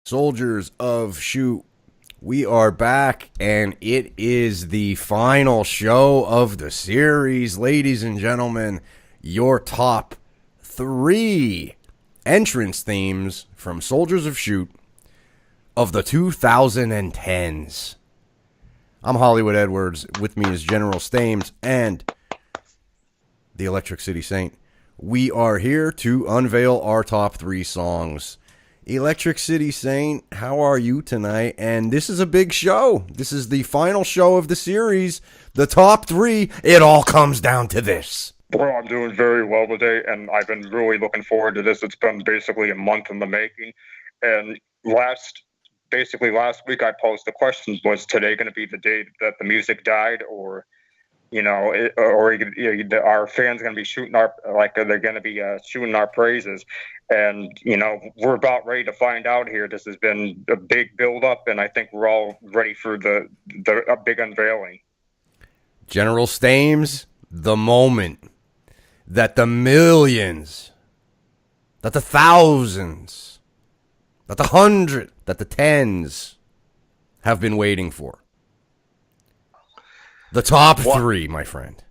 Soldiers of Shoot, we are back, and it is the final show of the series, ladies and gentlemen. Your top 3 entrance themes from Soldiers of Shoot of the 2010s. I'm Hollywood Edwards. With me is General Stames and the Electric City Saint. We are here to unveil our top 3 songs. Electric City Saint, how are you tonight? And this is a big show. This is the final show of the series. The top 3, it all comes down to this. Bro, I'm doing very well today, and I've been really looking forward to this. It's been basically a month in the making. And last week I posed the question, was today going to be the day that the music died, or our fans going to be shooting they're going to be shooting our praises? And, we're about ready to find out here. This has been a big build-up, and I think we're all ready for a big unveiling. General Stames, the moment that the millions, that the thousands, that the hundreds, that the tens have been waiting for. The top 3, my friend.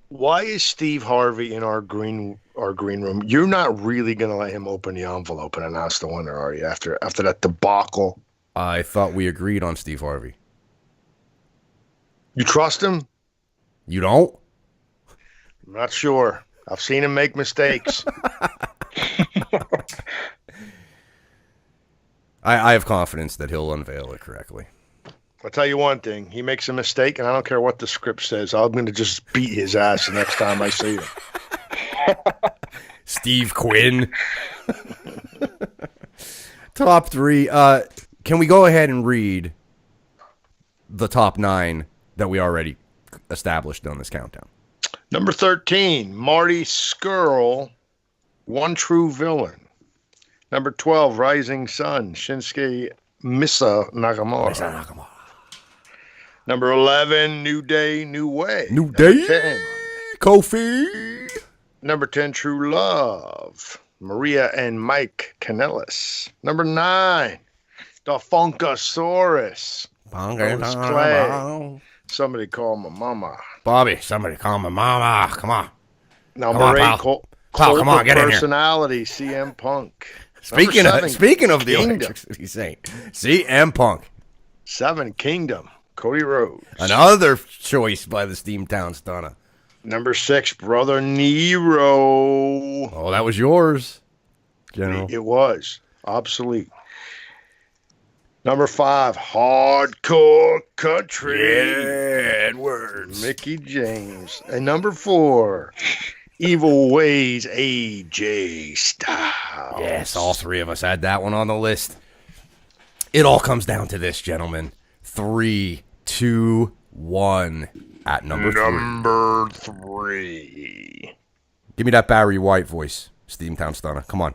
Why is Steve Harvey in our green room? You're not really going to let him open the envelope and announce the winner, are you? After that debacle, I thought we agreed on Steve Harvey. You trust him? You don't? I'm not sure. I've seen him make mistakes. I have confidence that he'll unveil it correctly. I'll tell you one thing. He makes a mistake, and I don't care what the script says. I'm going to just beat his ass the next time I see him. Steve Quinn. Top 3. Can we go ahead and read the top 9 that we already established on this countdown? Number 13, Marty Skrull, One True Villain. Number 12, Rising Sun, Shinsuke Misa Nakamura. Number 11, New Day, New Way. New Day, 10, Kofi. Number 10, True Love, Maria and Mike Kanellis. Number 9, The Funkasaurus, Elvis Clay. Somebody call my mama. Bobby, somebody call my mama. Come on. Number 8, Cole, come on, get in here. Personality, CM Punk. Speaking of the Electric City Saint, CM Punk. 7, Kingdom, Cody Rhodes. Another choice by the Steamtown Stunner. Number 6, Brother Nero. Oh, that was yours, General. It was. Obsolete. Number 5, Hardcore Country. Yeah, Edwards. Mickey James. And number 4, Evil Ways, AJ Styles. Yes, all 3 of us had that one on the list. It all comes down to this, gentlemen. 3, 2, 1 at number 3. Number 3. Give me that Barry White voice, Steamtown Stunner. Come on.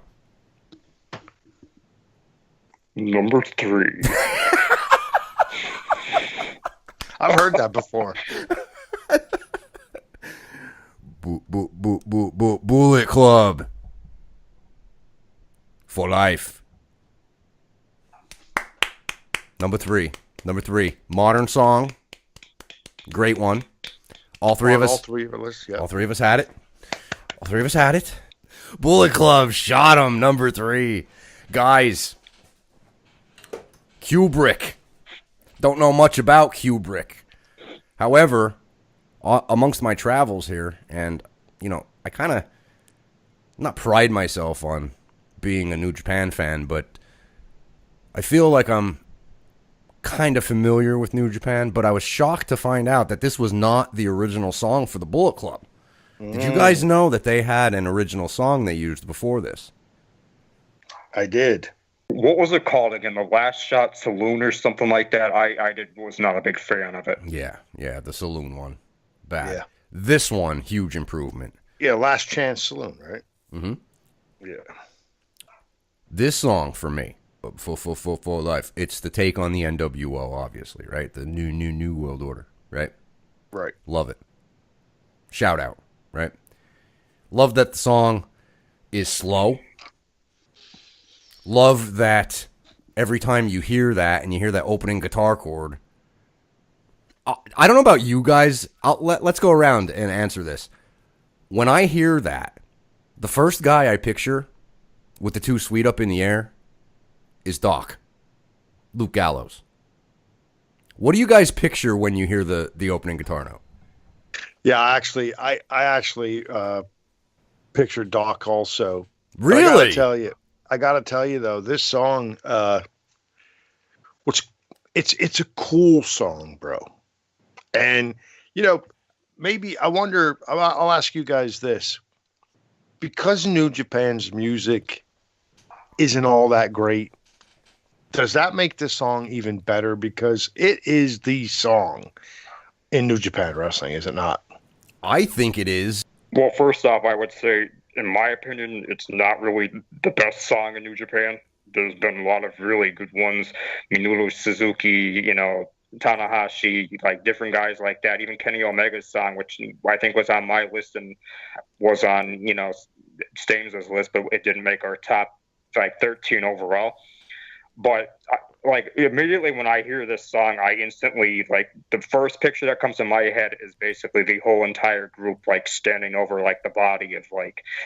Number 3. I've heard that before. Bullet Club. For life. Number 3. Modern song. Great one. All 3 of us. All 3 of us, yeah. All 3 of us had it. Bullet Club shot him. Number 3. Guys. Kubrick. Don't know much about Kubrick. However, amongst my travels here, and, I kind of not pride myself on being a New Japan fan, but I feel like I'm kind of familiar with New Japan, but I was shocked to find out that this was not the original song for the Bullet Club. Did you guys know that they had an original song they used before this? I did. What was it called again? The Last Shot Saloon or something like that? Was not a big fan of it. Yeah, the Saloon one. Bad. Yeah. This one, huge improvement. Yeah, Last Chance Saloon, right? Mm-hmm. Yeah. This song, for me, for life, it's the take on the NWO, obviously, right? The new world order, right? Right. Love it. Shout out, right? Love that the song is slow. Love that every time you hear that and you hear that opening guitar chord, I don't know about you guys. Let's go around and answer this. When I hear that, the first guy I picture with the two sweet up in the air is Doc, Luke Gallows. What do you guys picture when you hear the opening guitar note? Yeah, I actually pictured Doc also. Really? I gotta tell you though, this song, it's a cool song, bro. And maybe I wonder. I'll ask you guys this: because New Japan's music isn't all that great, does that make this song even better? Because it is the song in New Japan Wrestling, is it not? I think it is. Well, first off, I would say, in my opinion, it's not really the best song in New Japan. There's been a lot of really good ones. Minoru Suzuki, Tanahashi, like different guys like that. Even Kenny Omega's song, which I think was on my list and was on, Stames' list, but it didn't make our top 13 overall. But like immediately when I hear this song, I instantly the first picture that comes to my head is basically the whole entire group standing over the body of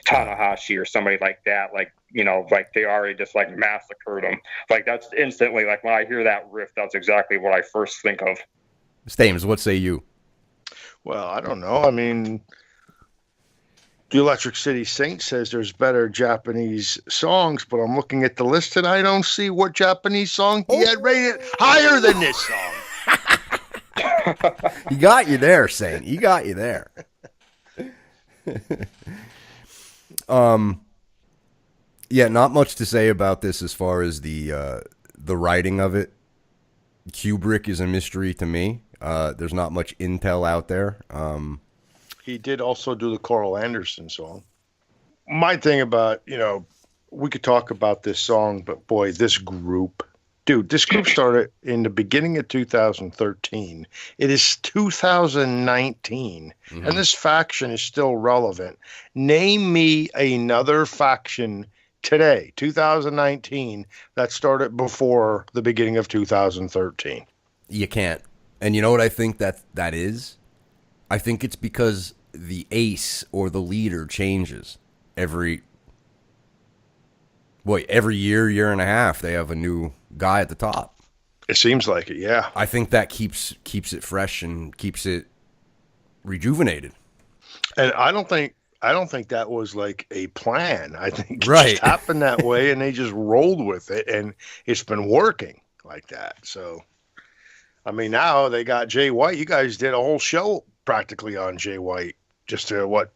Tanahashi or somebody like that, they already just massacred him. That's instantly when I hear that riff, that's exactly what I first think of. Stames, what say you? Well, I don't know. I mean, the Electric City Saint says there's better Japanese songs, but I'm looking at the list and I don't see what Japanese song he had rated higher than this song. He got you there, Saint. He got you there. Yeah, not much to say about this as far as the writing of it. Kubrick is a mystery to me. There's not much intel out there. He did also do the Carl Anderson song. My thing about, we could talk about this song, but boy, this group started in the beginning of 2013. It is 2019, and this faction is still relevant. Name me another faction today, 2019, that started before the beginning of 2013. You can't. And you know what I think that is? I think it's because the ace or the leader changes every year and a half. They have a new guy at the top. It seems like it, yeah. I think that keeps it fresh and keeps it rejuvenated. And I don't think that was a plan. I think it right. just happened that way, and they just rolled with it, and it's been working like that. So, I mean, now they got Jay White. You guys did a whole show practically on Jay White just a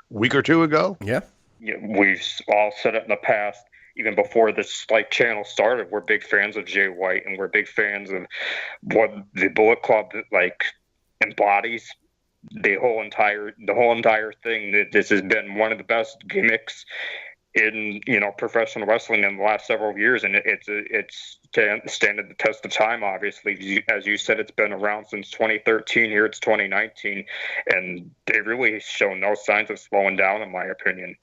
week or two ago? Yeah. We've all said it in the past, even before this channel started. We're big fans of Jay White, and we're big fans of what the Bullet Club embodies. The whole entire thing. This has been one of the best gimmicks in professional wrestling in the last several years, and it's standing the test of time. Obviously, as you said, it's been around since 2013. Here it's 2019, and they really show no signs of slowing down, in my opinion.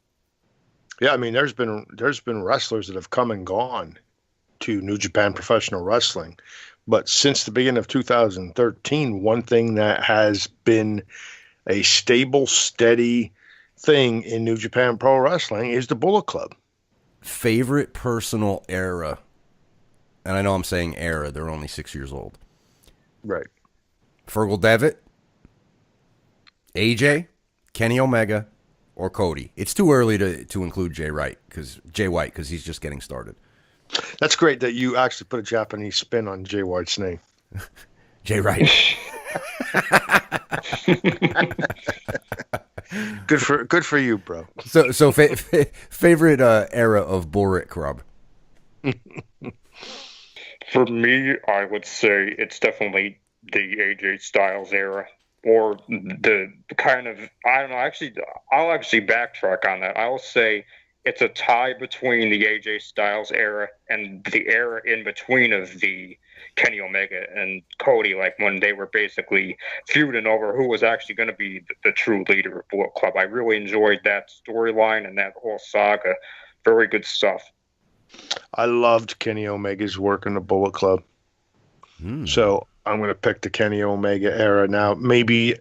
Yeah, I mean, there's been wrestlers that have come and gone to New Japan Professional Wrestling, but since the beginning of 2013, one thing that has been a stable, steady thing in New Japan Pro Wrestling is the Bullet Club. Favorite personal era, and I know I'm saying era, they're only 6 years old. Right. Fergal Devitt, AJ, Kenny Omega, or Cody. It's too early to include Jay White because he's just getting started. That's great that you actually put a Japanese spin on Jay White's name. Jay Wright. Good for you, bro. So favorite era of Bullet Club? For me, I would say it's definitely the AJ Styles era, or the kind of, I don't know. Actually, I'll actually backtrack on that. I'll say it's a tie between the AJ Styles era and the era in between of the Kenny Omega and Cody, when they were basically feuding over who was actually going to be the true leader of Bullet Club. I really enjoyed that storyline and that whole saga. Very good stuff. I loved Kenny Omega's work in the Bullet Club. So I'm going to pick the Kenny Omega era. Now, maybe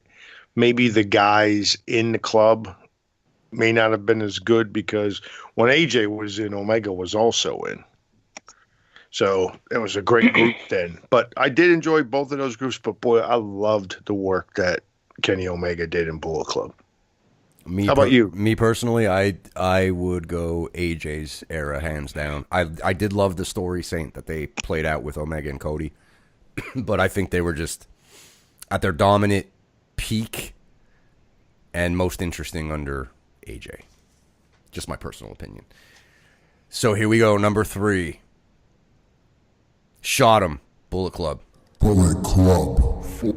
the guys in the club may not have been as good because when AJ was in, Omega was also in. So it was a great group then. But I did enjoy both of those groups. But boy, I loved the work that Kenny Omega did in Bullet Club. How about you? Me personally, I would go AJ's era hands down. I did love the story Saint that they played out with Omega and Cody, but I think they were just at their dominant peak and most interesting under AJ. Just my personal opinion. So here we go, number 3. Shot 'em, Bullet Club. Bullet Club. For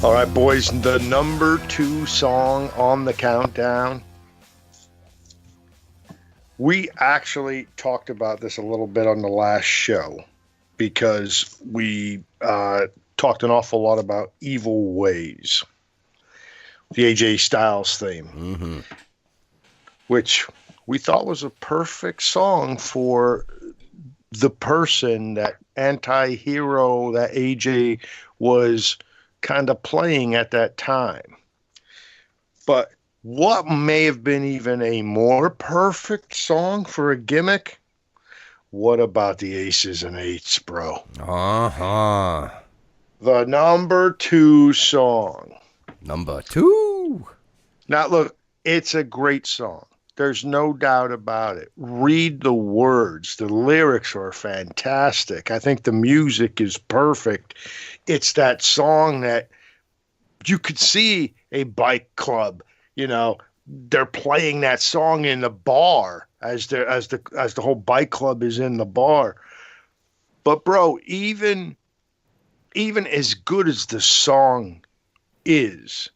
All right, boys, the number 2 song on the countdown. We actually talked about this a little bit on the last show because we talked an awful lot about Evil Ways, the AJ Styles theme, which we thought was a perfect song for the person, that anti-hero that AJ was kind of playing at that time. But what may have been even a more perfect song for a gimmick? What about the Aces and Eights, bro? Uh-huh. The number 2 song. Number 2. Now, look, it's a great song. There's no doubt about it. Read the words. The lyrics are fantastic. I think the music is perfect. It's that song that you could see a bike club, they're playing that song in the bar as the whole bike club is in the bar. But bro, even as good as the song is,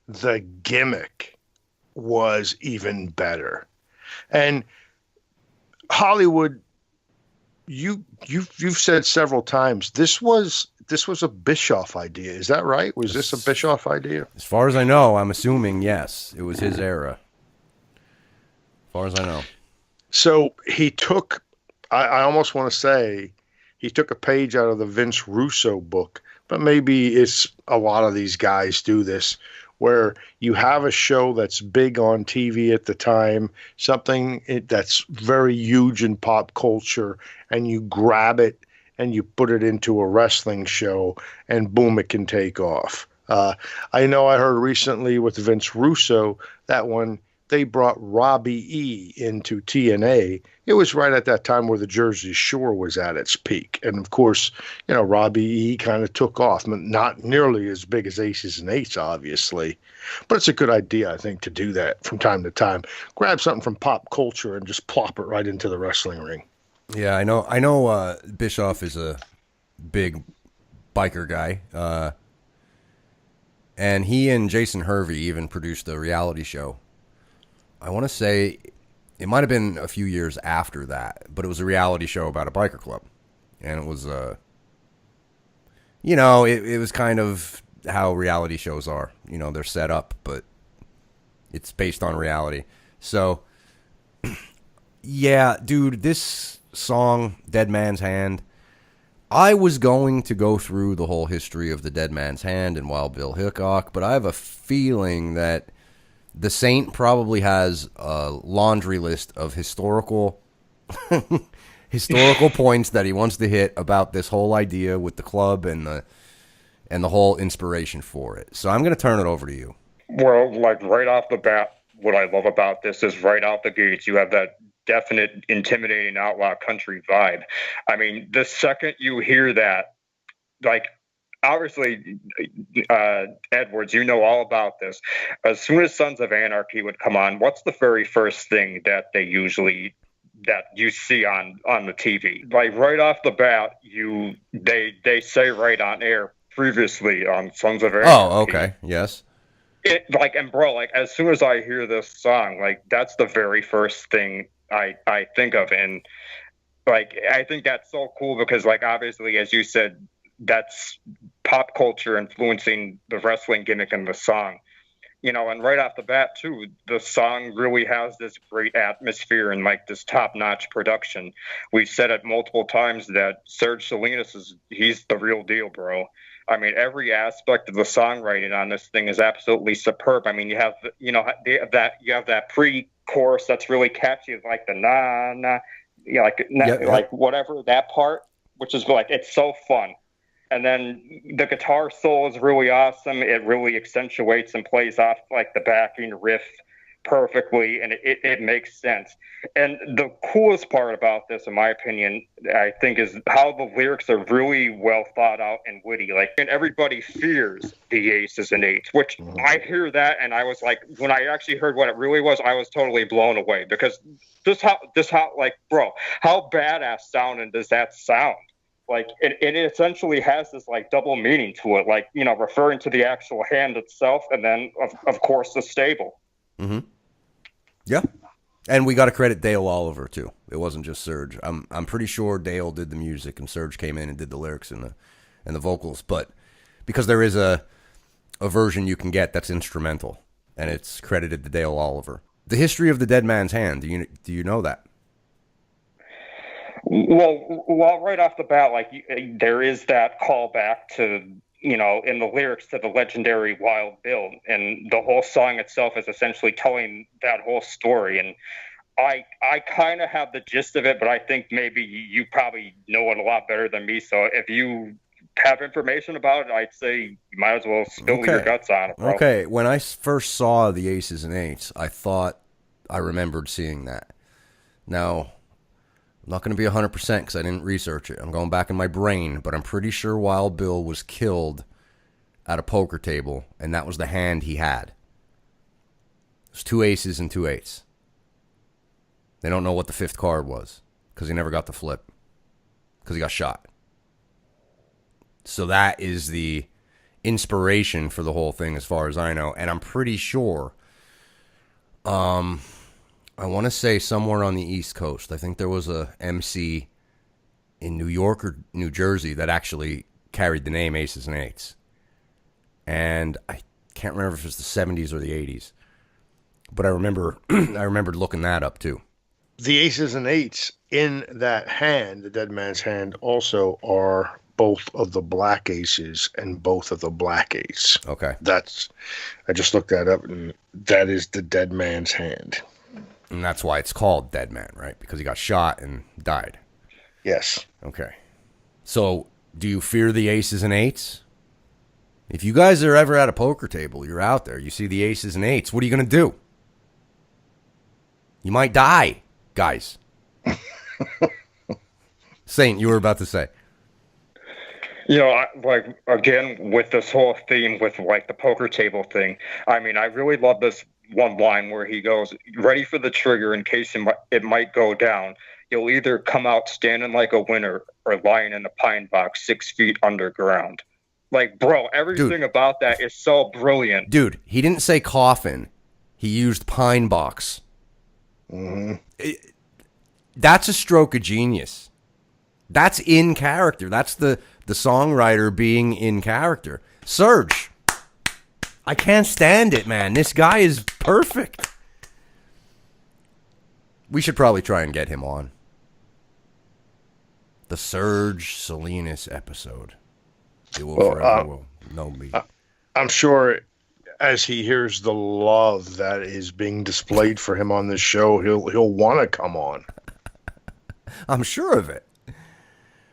the gimmick was even better. And Hollywood, you've said several times this was a Bischoff idea. Is that right? Was this a Bischoff idea? As far as I know, I'm assuming yes. It was his era. As far as I know. So he took, I almost want to say, he took a page out of the Vince Russo book, but maybe it's a lot of these guys do this, where you have a show that's big on TV at the time, something that's very huge in pop culture, and you grab it and you put it into a wrestling show, and boom, it can take off. I know I heard recently with Vince Russo that when they brought Robbie E into TNA, it was right at that time where the Jersey Shore was at its peak. And of course, Robbie E kind of took off, not nearly as big as Aces and Eights, obviously. But it's a good idea, I think, to do that from time to time. Grab something from pop culture and just plop it right into the wrestling ring. Yeah, I know Bischoff is a big biker guy. And he and Jason Hervey even produced a reality show. I want to say it might have been a few years after that, but it was a reality show about a biker club. And it was, it was kind of how reality shows are. They're set up, but it's based on reality. So, yeah, dude, this song, Dead Man's Hand, I was going to go through the whole history of the Dead Man's Hand and Wild Bill Hickok, but I have a feeling that the Saint probably has a laundry list of historical points that he wants to hit about this whole idea with the club and the whole inspiration for it. So I'm going to turn it over to you. Well, like right off the bat, what I love about this is right out the gates, you have that definite intimidating outlaw country vibe. I mean, the second you hear that, like, obviously, Edwards, you know all about this. As soon as Sons of Anarchy would come on, what's the very first thing that you see on the TV? Like right off the bat, they say right on air previously on Sons of Anarchy. Oh, okay, yes. And bro, like as soon as I hear this song, like that's the very first thing I think of, and like I think that's so cool because like obviously, as you said, that's pop culture influencing the wrestling gimmick in the song, and right off the bat too, the song really has this great atmosphere and like this top-notch production. We've said it multiple times that Serge Salinas he's the real deal, bro. I mean, every aspect of the songwriting on this thing is absolutely superb. I mean, you have that pre-chorus that's really catchy, like the na na, like whatever that part, which is like it's so fun. And then the guitar solo is really awesome. It really accentuates and plays off like the backing riff perfectly, and it makes sense. And the coolest part about this, in my opinion, I think, is how the lyrics are really well thought out and witty. Like, and everybody fears the Aces and Eights, which I hear that, and I was like, when I actually heard what it really was, I was totally blown away because like, bro, how badass sounding does that sound? Like it essentially has this like double meaning to it, like referring to the actual hand itself, and then of course the stable. Mm-hmm. Yeah, and we got to credit Dale Oliver too. It wasn't just Serge. I'm pretty sure Dale did the music and Serge came in and did the lyrics and the vocals. But because there is a version you can get that's instrumental, and it's credited to Dale Oliver. The history of the Dead Man's Hand. Do you know that? Well, right off the bat, like there is that callback to in the lyrics to the legendary Wild Bill, and the whole song itself is essentially telling that whole story. And I kind of have the gist of it, but I think maybe you probably know it a lot better than me. So if you have information about it, I'd say you might as well spill your guts on it, bro. Okay, when I first saw the Aces and Eights, I thought I remembered seeing that. Now, I'm not going to be 100% because I didn't research it. I'm going back in my brain, but I'm pretty sure Wild Bill was killed at a poker table, and that was the hand he had. It was 2 aces and 2 eights. They don't know what the 5th card was because he never got the flip because he got shot. So that is the inspiration for the whole thing as far as I know. And I'm pretty sure, I want to say somewhere on the East Coast, I think there was a MC in New York or New Jersey that actually carried the name Aces and Eights. And I can't remember if it was the 70s or the 80s. But I remembered looking that up too. The aces and eights in that hand, the dead man's hand, also are both of the black aces and both of the black ace. Okay. I just looked that up, and that is the dead man's hand. And that's why it's called Dead Man, right? Because he got shot and died. Yes. Okay. So, do you fear the aces and eights? If you guys are ever at a poker table, you're out there, you see the aces and eights, what are you going to do? You might die, guys. Saint, you were about to say. Again, with this whole theme with, the poker table thing, I mean, I really love this one line where he goes, ready for the trigger in case it might go down. You'll either come out standing like a winner or lying in a pine box 6 feet underground. Like, bro, everything about that is so brilliant. Dude, he didn't say coffin. He used pine box. Mm-hmm. That's a stroke of genius. That's in character. That's the songwriter being in character. Serge, I can't stand it, man. This guy is perfect. We should probably try and get him on. The Serge Salinas episode. It will forever know me. I'm sure as he hears the love that is being displayed for him on this show, he'll want to come on. I'm sure of it.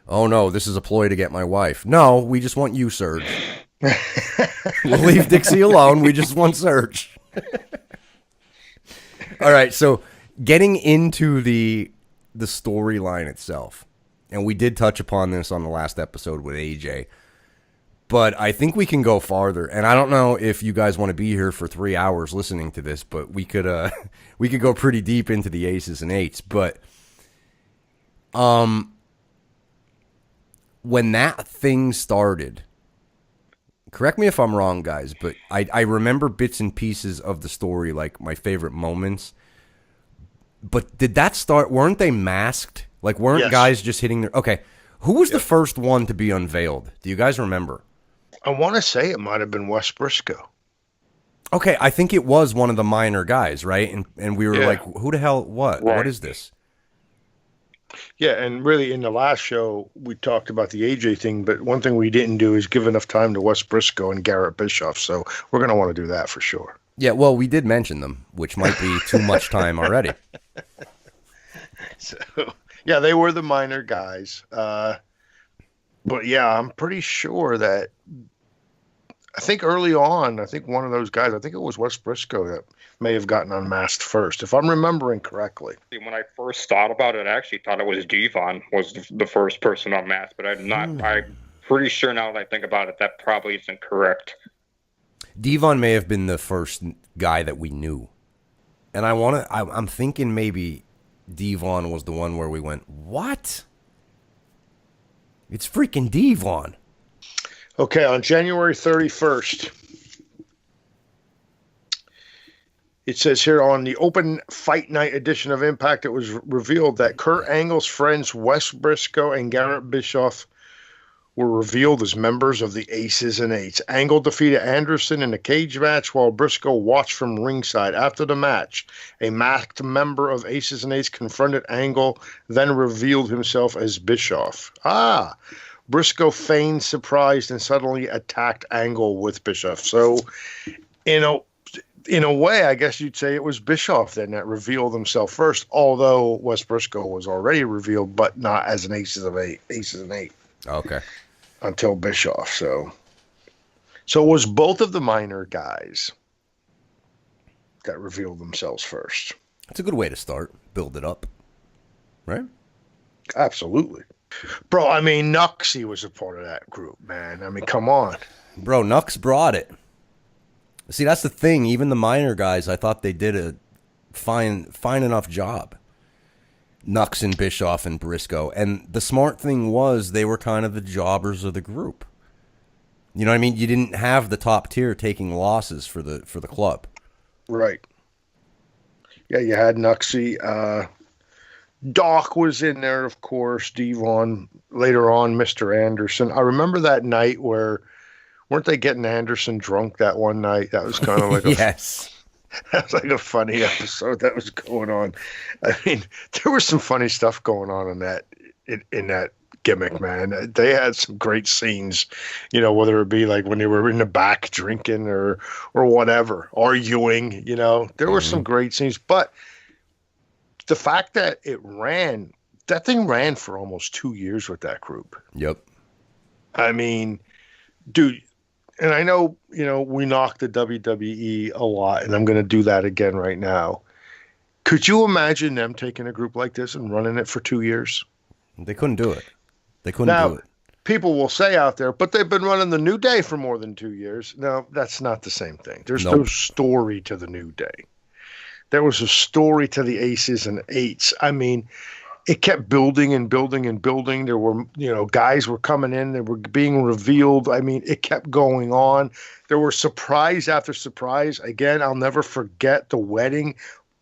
Oh, no, this is a ploy to get my wife. No, we just want you, Serge. We'll leave Dixie alone. We just want Serge. All right, so getting into the storyline itself, and we did touch upon this on the last episode with AJ, but I think we can go farther. And I don't know if you guys want to be here for 3 hours listening to this, but we could go pretty deep into the aces and eights. But when that thing started, correct me if I'm wrong, guys, but I remember bits and pieces of the story, like my favorite moments. But did that start? Weren't they masked? Like, weren't Yes. guys just hitting their? Okay, who was the first one to be unveiled? Do you guys remember? I want to say it might have been Wes Briscoe. Okay, I think it was one of the minor guys, right? And we were Yeah. like, who the hell? What? Right. What is this? Yeah, and really in the last show, we talked about the AJ thing, but one thing we didn't do is give enough time to Wes Briscoe and Garrett Bischoff, so we're going to want to do that for sure. Yeah, well, we did mention them, which might be too much time already. So, yeah, they were the minor guys. But yeah, I'm pretty sure that I think early on, one of those guys, I think it was Wes Briscoe that may have gotten unmasked first, if I'm remembering correctly. When I first thought about it, I actually thought it was Devon was the first person unmasked, but I'm pretty sure now that I think about it, that probably isn't correct. Devon may have been the first guy that we knew. And I'm thinking maybe Devon was the one where we went, what? It's freaking Devon. Okay, on January 31st, it says here on the open fight night edition of Impact, it was revealed that Kurt Angle's friends Wes Briscoe and Garrett Bischoff were revealed as members of the Aces and Eights. Angle defeated Anderson in a cage match while Briscoe watched from ringside. After the match, a masked member of Aces and Eights confronted Angle, then revealed himself as Bischoff. Briscoe feigned surprised and suddenly attacked Angle with Bischoff. So, you know, in a way, I guess you'd say it was Bischoff then that revealed himself first, although Wes Briscoe was already revealed, but not as an Aces and Eight. Okay. Until Bischoff. So it was both of the minor guys that revealed themselves first. It's a good way to start. Build it up. Right? Absolutely. Bro, I mean, Nuxie was a part of that group, man. I mean, come on. Bro, Nux brought it. See, that's the thing. Even the minor guys, I thought they did a fine enough job. Nux and Bischoff and Briscoe. And the smart thing was they were kind of the jobbers of the group. You know what I mean? You didn't have the top tier taking losses for the club. Right. Yeah, you had Nuxie. Doc was in there, of course. Devon. Later on, Mr. Anderson. I remember that night where weren't they getting Anderson drunk that one night? That was kind of like yes. That was like a funny episode that was going on. I mean, there was some funny stuff going on in that gimmick, man. They had some great scenes, you know, whether it be like when they were in the back drinking or whatever, arguing, you know. There were some great scenes, but the fact that that thing ran for almost 2 years with that group. Yep. I mean, dude, and I know, you know, we knock the WWE a lot, and I'm going to do that again right now. Could you imagine them taking a group like this and running it for 2 years? They couldn't do it. They couldn't do it. People will say out there, but they've been running the New Day for more than 2 years. No, that's not the same thing. There's no story to the New Day. There was a story to the Aces and Eights. I mean, it kept building and building and building. There were, you know, guys were coming in. They were being revealed. I mean, it kept going on. There were surprise after surprise. Again, I'll never forget the wedding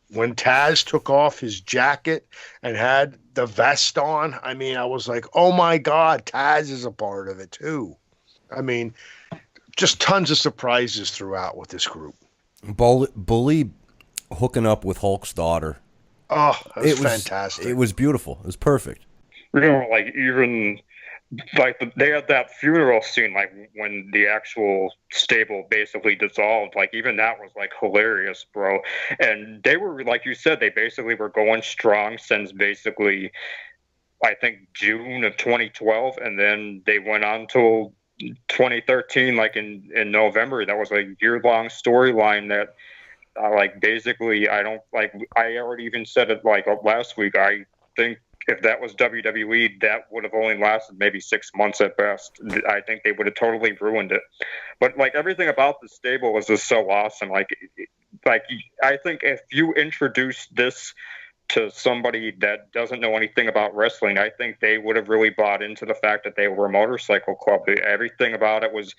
when Taz took off his jacket and had the vest on. I mean, I was like, oh, my God, Taz is a part of it, too. I mean, just tons of surprises throughout with this group. Bully hooking up with Hulk's daughter. Oh, it was fantastic. It was beautiful. It was perfect. You know, like even like they had that funeral scene, like when the actual stable basically dissolved. Like even that was like hilarious, bro. And they were, like you said, they basically were going strong since basically, I think June of 2012, and then they went on till 2013, like in November. That was a year-long storyline that. Like basically, I already even said it like last week. I think if that was WWE, that would have only lasted maybe 6 months at best. I think they would have totally ruined it. But like everything about the stable was just so awesome. Like I think if you introduce this to somebody that doesn't know anything about wrestling, I think they would have really bought into the fact that they were a motorcycle club. Everything about it was.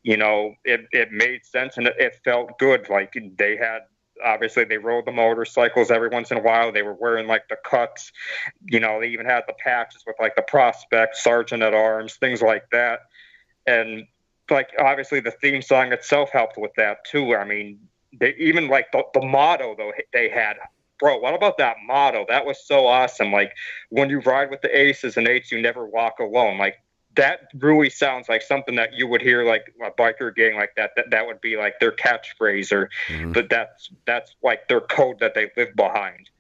You know, it made sense and it felt good. Like they had, obviously they rode the motorcycles every once in a while. They were wearing like the cuts, you know, they even had the patches with like the prospect, sergeant at arms, things like that. And like, obviously the theme song itself helped with that too. I mean, they even like the motto though they had, bro, what about that motto? That was so awesome. Like when you ride with the Aces and Eights, you never walk alone. Like, that really sounds like something that you would hear like a biker gang like that would be like their catchphrase or but that's like their code that they live behind.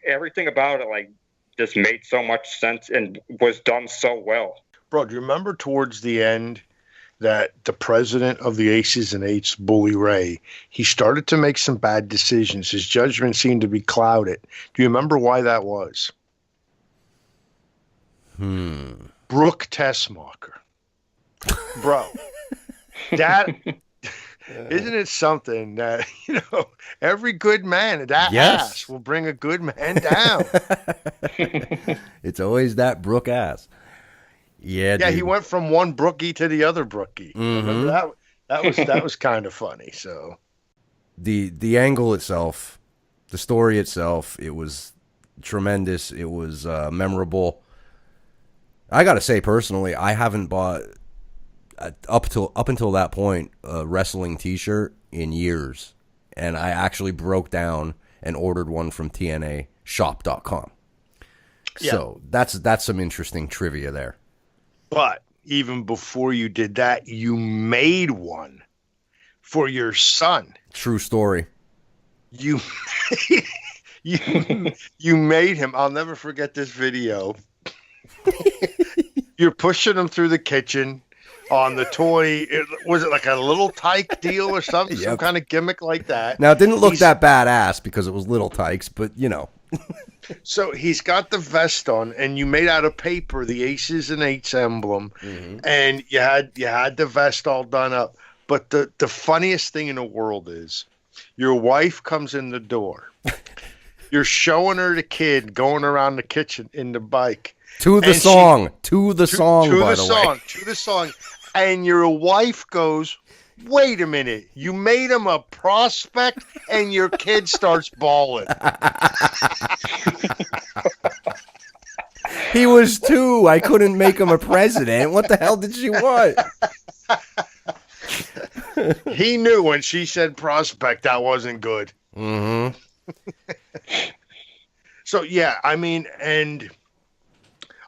Everything about it like just made so much sense and was done so well. Bro, do you remember towards the end that the president of the Aces and Eights, Bully Ray, he started to make some bad decisions. His judgment seemed to be clouded. Do you remember why that was? Brooke Tessmacher. Bro, that isn't it something that, you know, every good man, that ass will bring a good man down. It's always that Brooke ass. Yeah, dude. He went from one Brookie to the other Brookie. Remember that was kind of funny. So the angle itself, the story itself, it was tremendous. It was memorable. I gotta say, personally, I haven't bought up until that point a wrestling T-shirt in years, and I actually broke down and ordered one from TNAshop.com. Yeah. So that's some interesting trivia there. But even before you did that, you made one for your son. True story. You you made him. I'll never forget this video. You're pushing him through the kitchen on the toy. Was it like a little tyke deal or something? Yep. Some kind of gimmick like that. Now, it didn't look that badass because it was little tykes, but you know. So he's got the vest on, and you made out of paper the Aces and Eights emblem, and you had the vest all done up. But the funniest thing in the world is your wife comes in the door. You're showing her the kid going around the kitchen in the bike. To the song, by the way. And your wife goes, wait a minute, you made him a prospect, and your kid starts bawling. He was 2. I couldn't make him a president. What the hell did she want? He knew when she said prospect, that wasn't good. Mm-hmm. So, yeah, I mean, and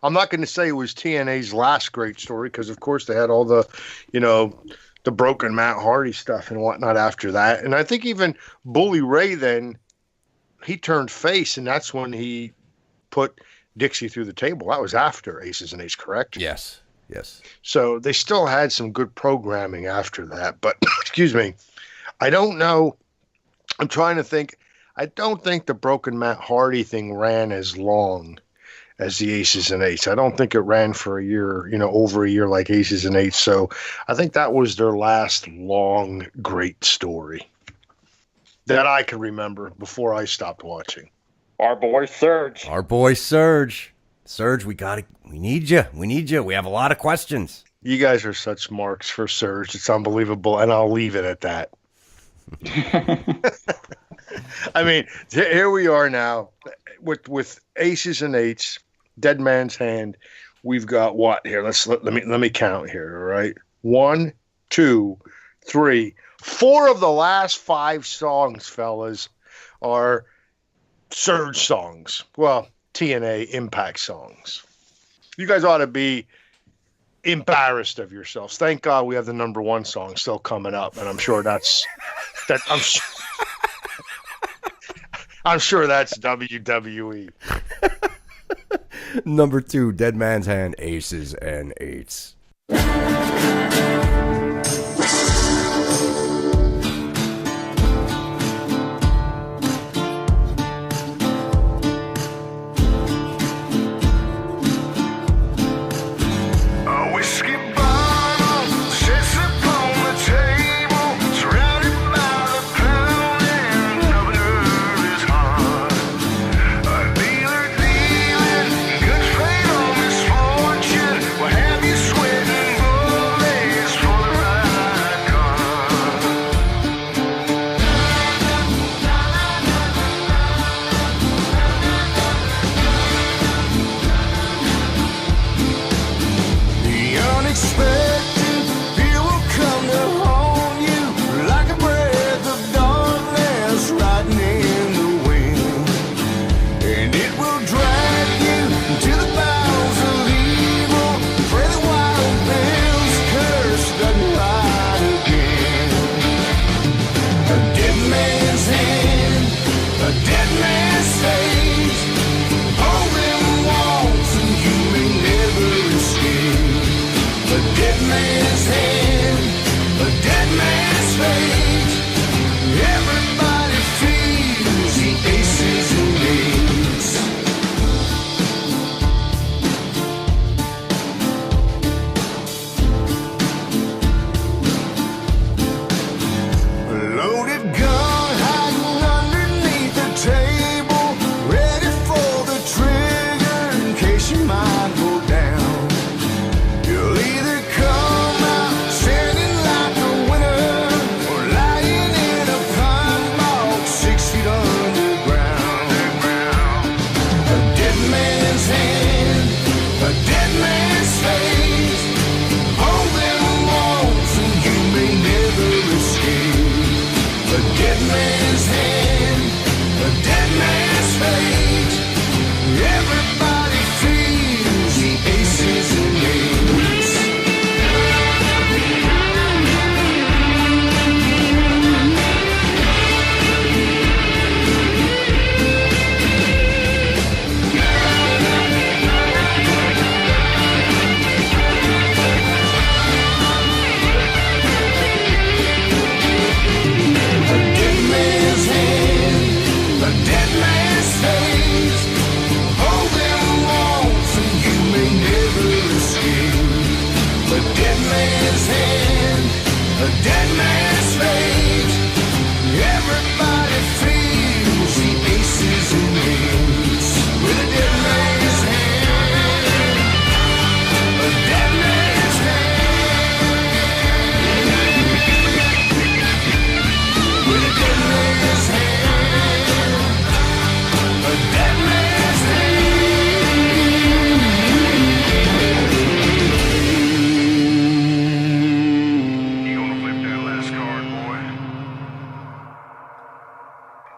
I'm not going to say it was TNA's last great story because, of course, they had all the, the broken Matt Hardy stuff and whatnot after that. And I think even Bully Ray then, he turned face, and that's when he put Dixie through the table. That was after Aces and Eights, correct? Yes. So they still had some good programming after that. But, excuse me, I don't know. I'm trying to think. I don't think the broken Matt Hardy thing ran as long as the Aces and Eights. I don't think it ran for a year, over a year like Aces and Eights. So I think that was their last long, great story that I can remember before I stopped watching. Our boy Surge. Surge, we need you. We have a lot of questions. You guys are such marks for Surge. It's unbelievable. And I'll leave it at that. I mean, here we are now with Aces and Eights, Dead Man's Hand. We've got what here? Let me count here. All right, 1, 2, 3, 4 of the last 5 songs, fellas, are Surge songs. Well, TNA Impact songs. You guys ought to be embarrassed of yourselves. Thank God we have the number 1 song still coming up, and I'm sure that's that. I'm sure that's WWE. Number 2, Dead Man's Hand, Aces and Eights.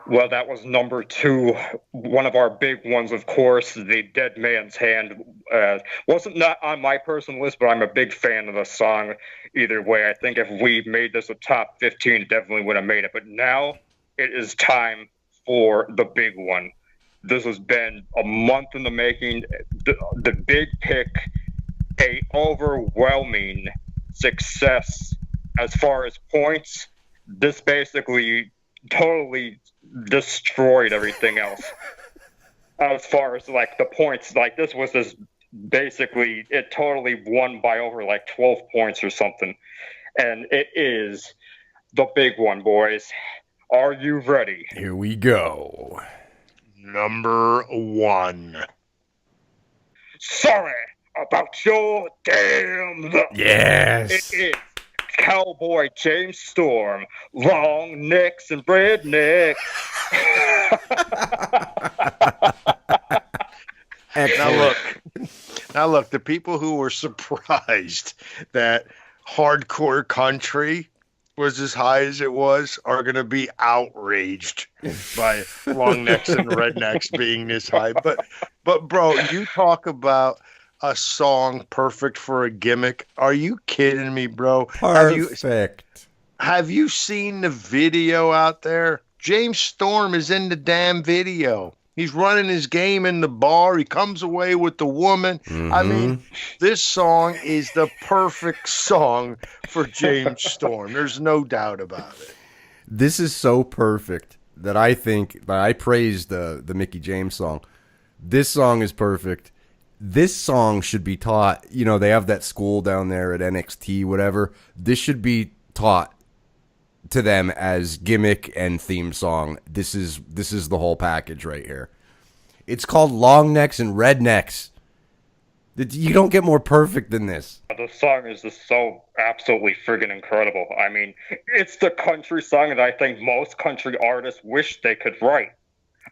Well, that was number two. One of our big ones, of course, The Dead Man's Hand. Wasn't not on my personal list, but I'm a big fan of the song either way. I think if we made this a top 15, it definitely would have made it. But now it is time for the big one. This has been a month in the making. The big pick, a overwhelming success as far as points. This basically totally destroyed everything else as far as like the points. Like this was just basically it totally won by over like 12 points or something. And it is the big one, boys. Are you ready? Here we go. Number one. Sorry about your damn luck. Yes. It is Cowboy James Storm, long necks and rednecks. Now look, the people who were surprised that hardcore country was as high as it was are going to be outraged by long necks and rednecks being this high. But bro, you talk about a song perfect for a gimmick. Are you kidding me, bro? Perfect. Have you seen the video out there? James Storm is in the damn video. He's running his game in the bar. He comes away with the woman. Mm-hmm. I mean, this song is the perfect song for James Storm. There's no doubt about it. This is so perfect that I think that I praised the Mickey James song. This song is perfect. This song should be taught. You know, they have that school down there at NXT, whatever. This should be taught to them as gimmick and theme song. This is the whole package right here. It's called Long Necks and Rednecks. You don't get more perfect than this. The song is just so absolutely friggin' incredible. I mean, it's the country song that I think most country artists wish they could write.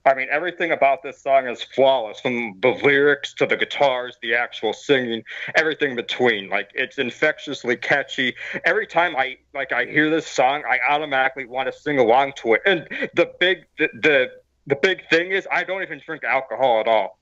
I mean, everything about this song is flawless, from the lyrics to the guitars, the actual singing, everything between. Like, it's infectiously catchy. Every time I hear this song, I automatically want to sing along to it. And the big thing is, I don't even drink alcohol at all.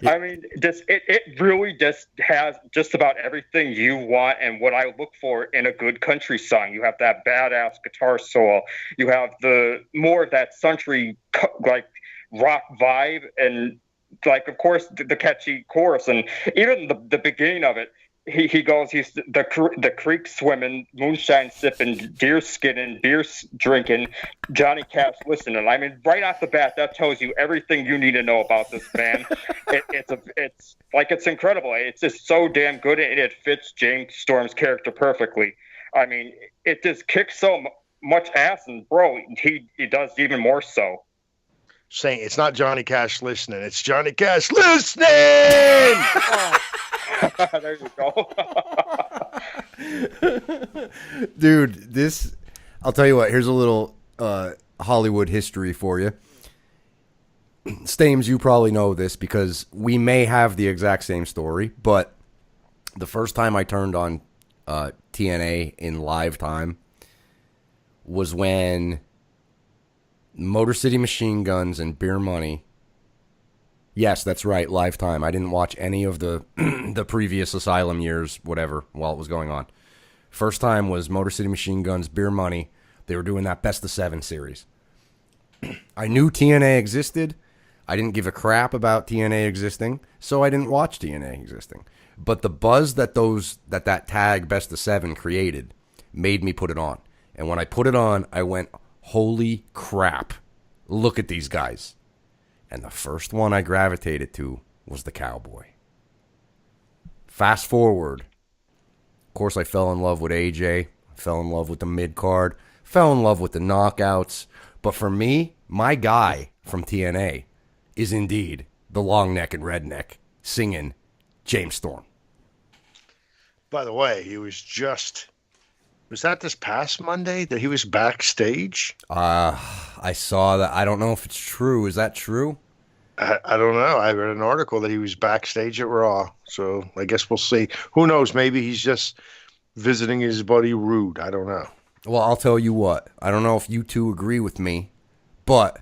I mean, it really just has just about everything you want and what I look for in a good country song. You have that badass guitar solo. You have the more of that country like rock vibe, and like of course the catchy chorus, and even the beginning of it. He goes, he's the creek swimming, moonshine sipping, deer skinning, beer drinking, Johnny Cash listening. I mean, right off the bat, that tells you everything you need to know about this band. It's incredible. It's just so damn good, and it fits James Storm's character perfectly. I mean, it just kicks so much ass, and bro, he does even more so. Saying it's not Johnny Cash listening, it's Johnny Cash listening. Oh. There you go. Dude, I'll tell you what, here's a little Hollywood history for you. Stames, you probably know this because we may have the exact same story, but the first time I turned on TNA in live time was when Motor City Machine Guns and Beer Money. Yes, that's right, Lifetime. I didn't watch any of the the previous Asylum years, whatever, while it was going on. First time was Motor City Machine Guns, Beer Money. They were doing that Best of 7 series. I knew TNA existed. I didn't give a crap about TNA existing, so I didn't watch TNA existing. But the buzz that tag Best of 7 created made me put it on. And when I put it on, I went, holy crap, look at these guys. And the first one I gravitated to was the Cowboy. Fast forward. Of course, I fell in love with AJ. Fell in love with the mid-card. Fell in love with the knockouts. But for me, my guy from TNA is indeed the long neck and redneck singing James Storm. By the way, was that this past Monday that he was backstage? I saw that. I don't know if it's true. Is that true? I don't know. I read an article that he was backstage at Raw, so I guess we'll see. Who knows? Maybe he's just visiting his buddy Rude. I don't know. Well, I'll tell you what. I don't know if you two agree with me, but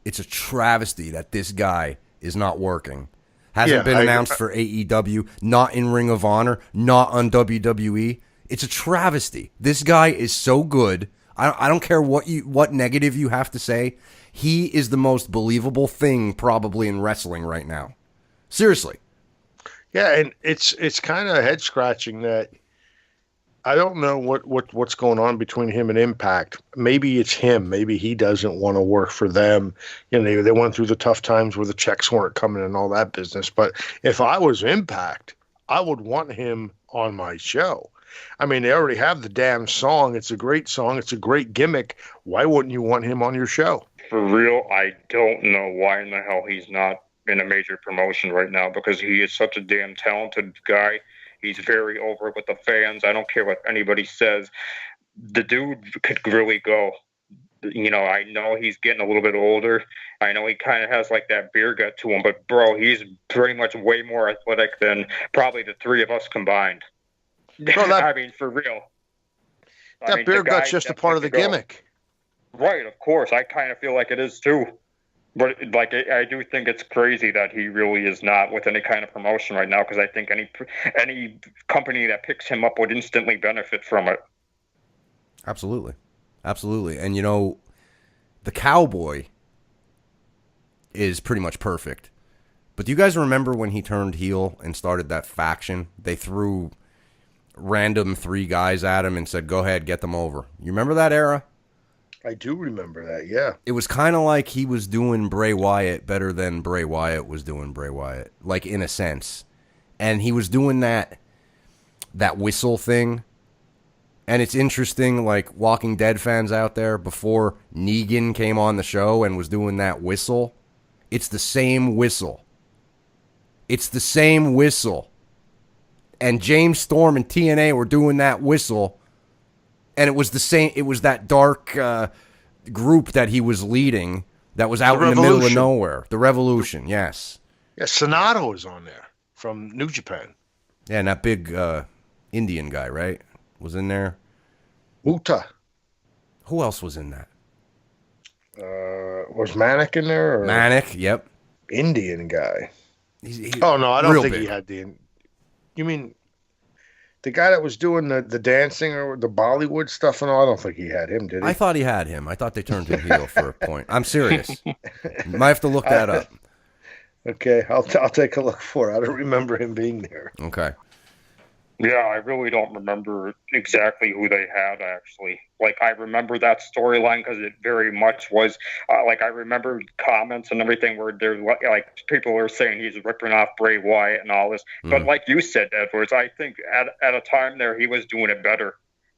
it's a travesty that this guy is not working. Hasn't been announced for AEW, not in Ring of Honor, not on WWE. It's a travesty. This guy is so good. I don't care what negative you have to say. He is the most believable thing probably in wrestling right now. Seriously. Yeah, and it's kind of head scratching that I don't know what's going on between him and Impact. Maybe it's him. Maybe he doesn't want to work for them. You know, they went through the tough times where the checks weren't coming and all that business. But if I was Impact, I would want him on my show. I mean, they already have the damn song. It's a great song. It's a great gimmick. Why wouldn't you want him on your show? For real, I don't know why in the hell he's not in a major promotion right now, because he is such a damn talented guy. He's very over with the fans. I don't care what anybody says. The dude could really go. You know, I know he's getting a little bit older. I know he kind of has like that beer gut to him, but bro, he's pretty much way more athletic than probably the three of us combined. No, I mean, for real. That beer gut's just a part of the gimmick. Right, of course. I kind of feel like it is too. But like, I do think it's crazy that he really is not with any kind of promotion right now, because I think any company that picks him up would instantly benefit from it. Absolutely. Absolutely. And, you know, the Cowboy is pretty much perfect. But do you guys remember when he turned heel and started that faction? They threw random 3 guys at him and said, go ahead, get them over. You remember that era? I do remember that, yeah. It was kind of like he was doing Bray Wyatt better than Bray Wyatt was doing Bray Wyatt, like in a sense. And he was doing that whistle thing. And it's interesting, like Walking Dead fans out there, before Negan came on the show and was doing that whistle, it's the same whistle. It's the same whistle. And James Storm and TNA were doing that whistle. And it was the same. It was that dark group that he was leading that was out in the middle of nowhere. The Revolution, yes. Yeah, Sonato is on there from New Japan. Yeah, and that big Indian guy, right, was in there. Uta. Who else was in that? Was Manic in there? Or Manic, yep. Indian guy. Oh, no, I don't think he had the... You mean... The guy that was doing the dancing or the Bollywood stuff and all, I don't think he had him, did he? I thought he had him. I thought they turned him heel for a point. I'm serious. Might have to look that up. Okay, I'll take a look for it. I don't remember him being there. Okay. Yeah, I really don't remember exactly who they had, actually. Like, I remember that storyline because it very much was, like, I remember comments and everything where there's, like, people are saying he's ripping off Bray Wyatt and all this. But like you said, Edwards, I think at a time there, he was doing it better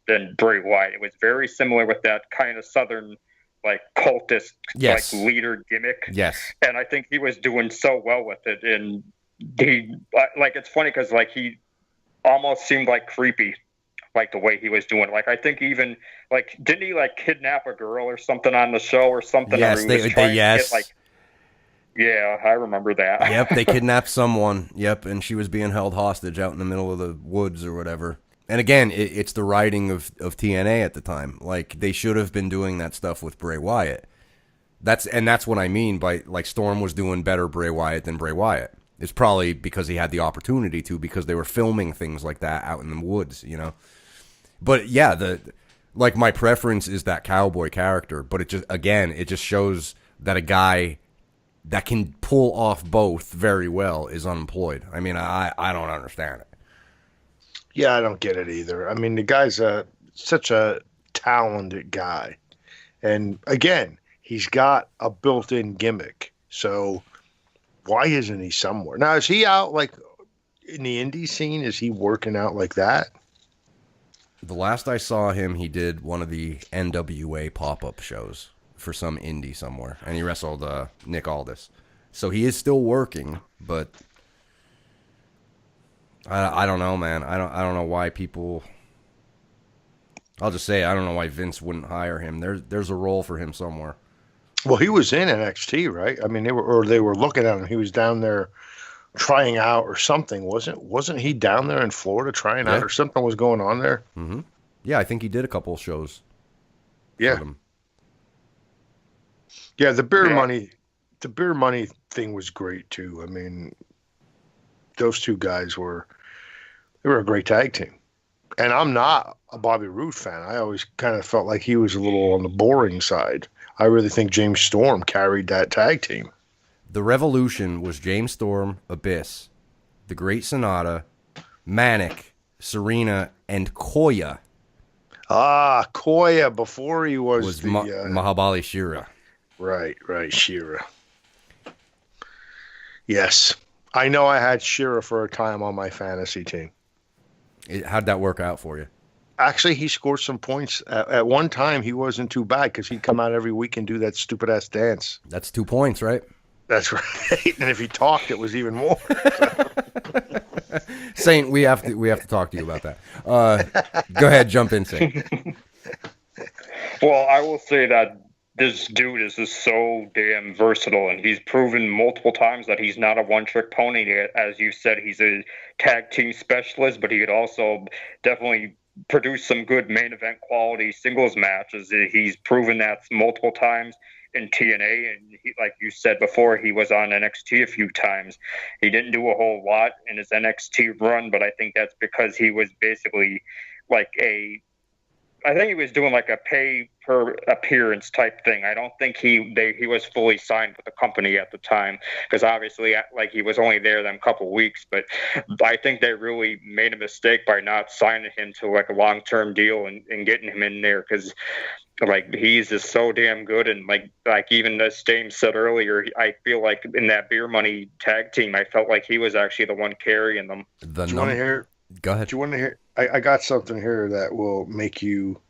than Bray Wyatt. It was very similar with that kind of Southern, like, cultist, yes, like, leader gimmick. Yes. And I think he was doing so well with it. And he, like, it's funny because, like, he almost seemed like creepy, like the way he was doing. Like, I think even, like, didn't he like kidnap a girl or something on the show or something? Yes, yes. Yeah, I remember that. Yep, they kidnapped someone. Yep, and she was being held hostage out in the middle of the woods or whatever. And again, it's the writing of TNA at the time. Like, they should have been doing that stuff with Bray Wyatt. That's what I mean by, like, Storm was doing better Bray Wyatt than Bray Wyatt. It's probably because he had the opportunity to, because they were filming things like that out in the woods, you know. But yeah, my preference is that Cowboy character, but it just shows that a guy that can pull off both very well is unemployed. I mean, I don't understand it. Yeah, I don't get it either. I mean, the guy's such a talented guy. And again, he's got a built-in gimmick. So why isn't he somewhere? Now, is he out, like, in the indie scene? Is he working out like that? The last I saw him, he did one of the NWA pop-up shows for some indie somewhere, and he wrestled Nick Aldis. So he is still working, but I don't know, man. I don't know why people... I'll just say I don't know why Vince wouldn't hire him. There's a role for him somewhere. Well, he was in NXT, right? I mean, they were looking at him. He was down there trying out or something, wasn't he down there in Florida trying out, or something was going on there? Mm-hmm. Yeah, I think he did a couple of shows. Yeah. for them. Yeah, the beer money thing was great too. I mean, those two guys were a great tag team. And I'm not a Bobby Roode fan. I always kind of felt like he was a little on the boring side. I really think James Storm carried that tag team. The Revolution was James Storm, Abyss, The Great Sonata, Manic, Serena, and Koya. Ah, Koya before he was Mahabali Shira. Right, Shira. Yes. I know I had Shira for a time on my fantasy team. How'd that work out for you? Actually, he scored some points. At one time, he wasn't too bad because he'd come out every week and do that stupid-ass dance. That's 2 points, right? That's right. And if he talked, it was even more. Saint, we have to talk to you about that. Go ahead, jump in, Saint. Well, I will say that this dude is just so damn versatile, and he's proven multiple times that he's not a one-trick pony. As you said, he's a tag team specialist, but he could also definitely produce some good main event quality singles matches. He's proven that multiple times in TNA, and like you said before, he was on NXT a few times. He didn't do a whole lot in his NXT run, but I think that's because he was basically like I think he was doing like a pay per appearance type thing. I don't think he was fully signed with the company at the time, because obviously like he was only there them couple weeks. But I think they really made a mistake by not signing him to like a long-term deal and getting him in there, because like he's just so damn good. And like even as Stames said earlier, I feel like in that beer money tag team, I felt like he was actually the one carrying them. Do you want to hear? Go ahead. Do you want to hear? I got something here that will make you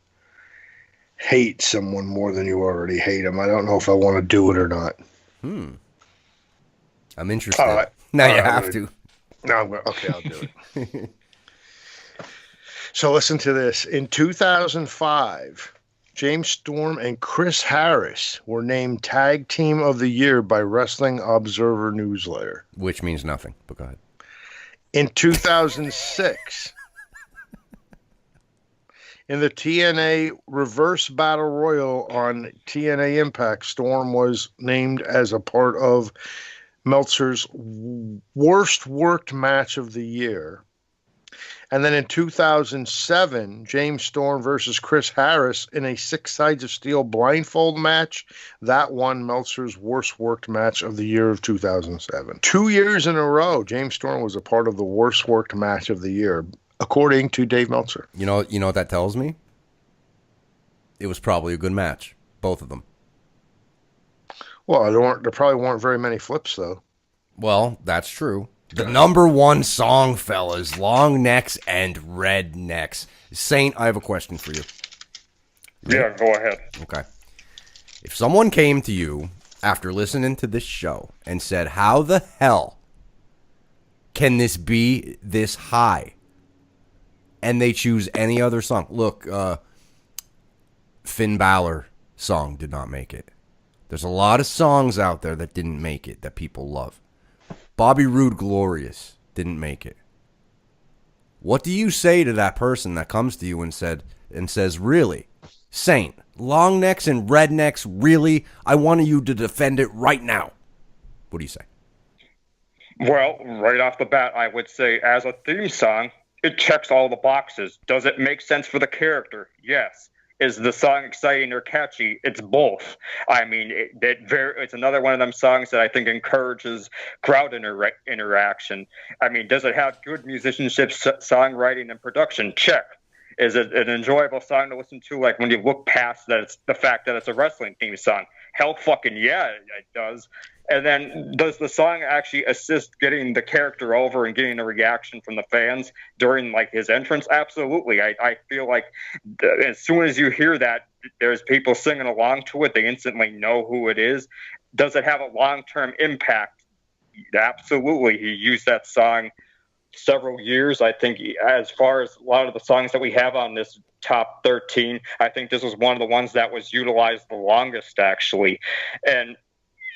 hate someone more than you already hate them. I don't know if I want to do it or not. I'm interested. Now you have to. No, okay, I'll do it. So listen to this. In 2005, James Storm and Chris Harris were named Tag Team of the Year by Wrestling Observer Newsletter. Which means nothing, but go ahead. In 2006, in the TNA Reverse Battle Royal on TNA Impact, Storm was named as a part of Meltzer's Worst Worked Match of the Year. And then in 2007, James Storm versus Chris Harris in a 6 Sides of Steel blindfold match. That won Meltzer's Worst Worked Match of the Year of 2007. 2 years in a row, James Storm was a part of the Worst Worked Match of the Year, according to Dave Meltzer. You know what that tells me? It was probably a good match, both of them. Well, there probably weren't very many flips, though. Well, that's true. The number one song, fellas, Long Necks and Rednecks. Saint, I have a question for you. Yeah, go ahead. Okay. If someone came to you after listening to this show and said, how the hell can this be this high? And they choose any other song. Look, Finn Balor song did not make it. There's a lot of songs out there that didn't make it that people love. Bobby Roode, Glorious, didn't make it. What do you say to that person that comes to you and says, really, Saint, Long Necks and Rednecks, really? I want you to defend it right now. What do you say? Well, right off the bat, I would say as a theme song, it checks all the boxes. Does it make sense for the character? Yes. Is the song exciting or catchy? It's both. I mean, it's another one of them songs that I think encourages crowd interaction. I mean, does it have good musicianship, songwriting, and production? Check. Is it an enjoyable song to listen to? Like when you look past that, it's the fact that it's a wrestling theme song. Hell fucking yeah, it does. And then does the song actually assist getting the character over and getting a reaction from the fans during like his entrance? Absolutely. I feel like as soon as you hear that, there's people singing along to it. They instantly know who it is. Does it have a long-term impact? Absolutely. He used that song several years. I think as far as a lot of the songs that we have on this top 13, I think this was one of the ones that was utilized the longest, actually. And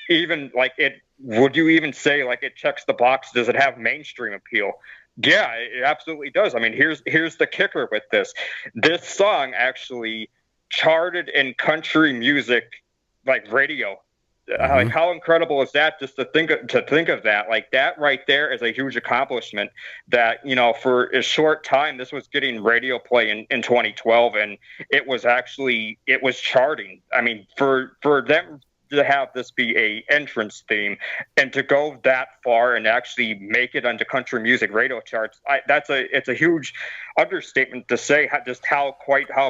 even like it, would you even say like it checks the box? Does it have mainstream appeal? Yeah, it absolutely does. I mean, here's the kicker with this. This song actually charted in country music, like radio. Like, how incredible is that? Just to think of that, like that right there is a huge accomplishment. That, you know, for a short time, this was getting radio play in 2012, and it was charting. I mean, for them to have this be a entrance theme and to go that far and actually make it onto country music radio charts, it's a huge understatement to say just how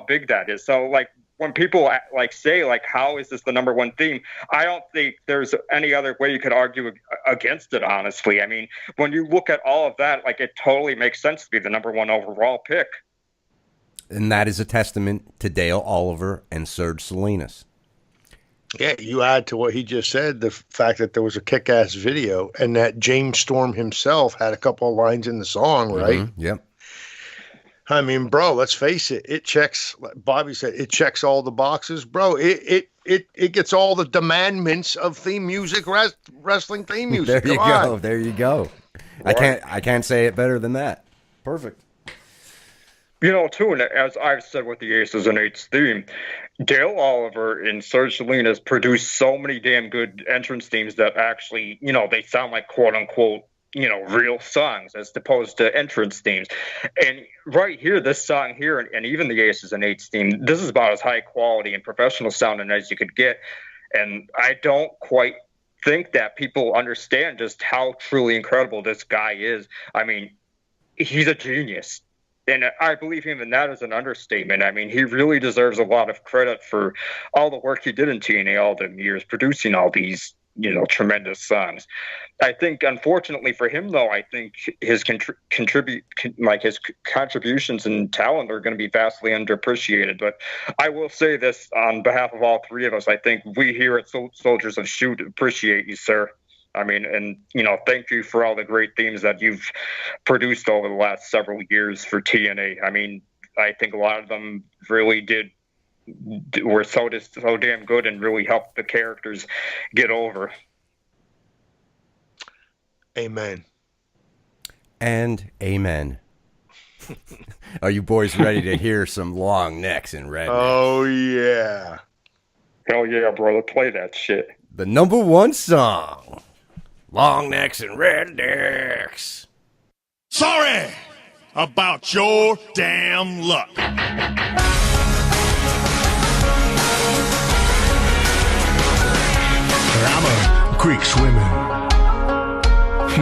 big that is. So, like, when people like say, like, how is this the number one theme? I don't think there's any other way you could argue against it, honestly. I mean, when you look at all of that, like, it totally makes sense to be the number one overall pick. And that is a testament to Dale Oliver and Serge Salinas. Yeah, you add to what he just said, the fact that there was a kick-ass video and that James Storm himself had a couple of lines in the song, right? Mm-hmm. Yep. I mean, bro, let's face it. It checks, like Bobby said, it checks all the boxes, bro. It gets all the demandments of theme music, wrestling theme music. There you go. There you go. Right. I can't say it better than that. Perfect. You know, too, and as I've said with the Aces and Eights theme, Dale Oliver and Serge Salinas produced so many damn good entrance themes that actually, you know, they sound like quote unquote, you know, real songs as opposed to entrance themes. And right here, this song here, and even the Aces and Eights theme, this is about as high quality and professional sounding as you could get. And I don't quite think that people understand just how truly incredible this guy is. I mean, he's a genius. And I believe even that is an understatement. I mean, he really deserves a lot of credit for all the work he did in TNA all the years, producing all these, you know, tremendous songs. I think, unfortunately for him, though, I think his his contributions and talent are going to be vastly underappreciated. But I will say this on behalf of all three of us: I think we here at Soldiers of Shoot appreciate you, sir. I mean, and, you know, thank you for all the great themes that you've produced over the last several years for TNA. I mean, I think a lot of them really were so damn good and really helped the characters get over. Amen. And amen. Are you boys ready to hear some long necks and rednecks? Oh, yeah. Hell yeah, brother. Play that shit. The number one song. Long necks and rednecks. Sorry about your damn luck. I'm a creek swimming,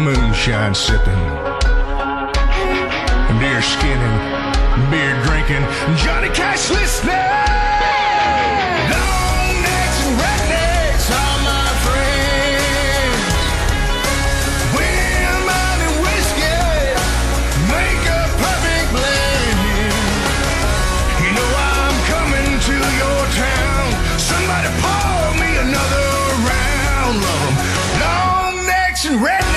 moonshine sipping, deer skinning, beer drinking, Johnny Cash listening. Long necks and rednecks are my friends. Women and whiskey make a perfect blend. You know I'm coming to your town. Somebody pour me another round. Love 'em. Long necks and rednecks.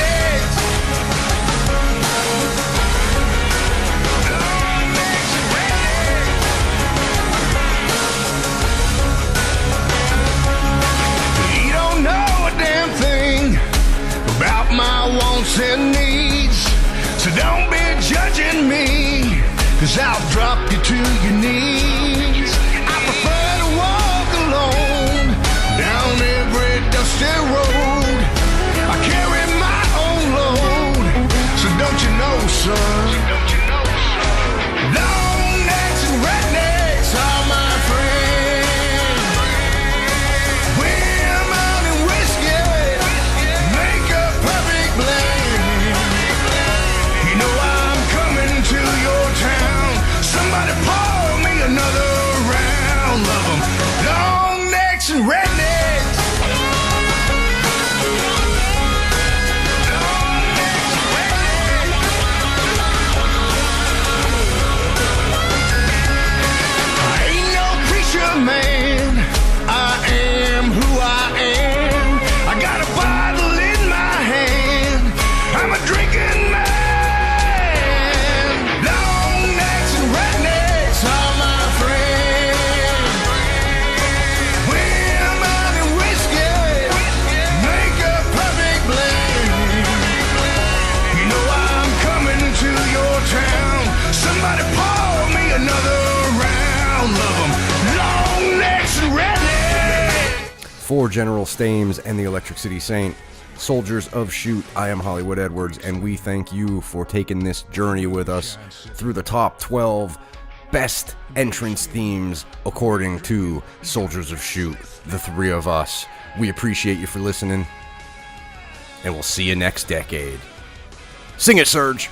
About my wants and needs, so don't be judging me, 'cause I'll drop you to your knees. I prefer to walk alone down every dusty road. I carry my own load, so don't you know, son? Long necks and rednecks are my friends. Women and whiskey make a perfect blend. You know I'm coming to your town. Somebody pour me another For General Stames and the Electric City Saint, Soldiers of Shoot, I am Hollywood Edwards, and we thank you for taking this journey with us through the top 12 best entrance themes according to Soldiers of Shoot, the three of us. We appreciate you for listening, and we'll see you next decade. Sing it, Serge!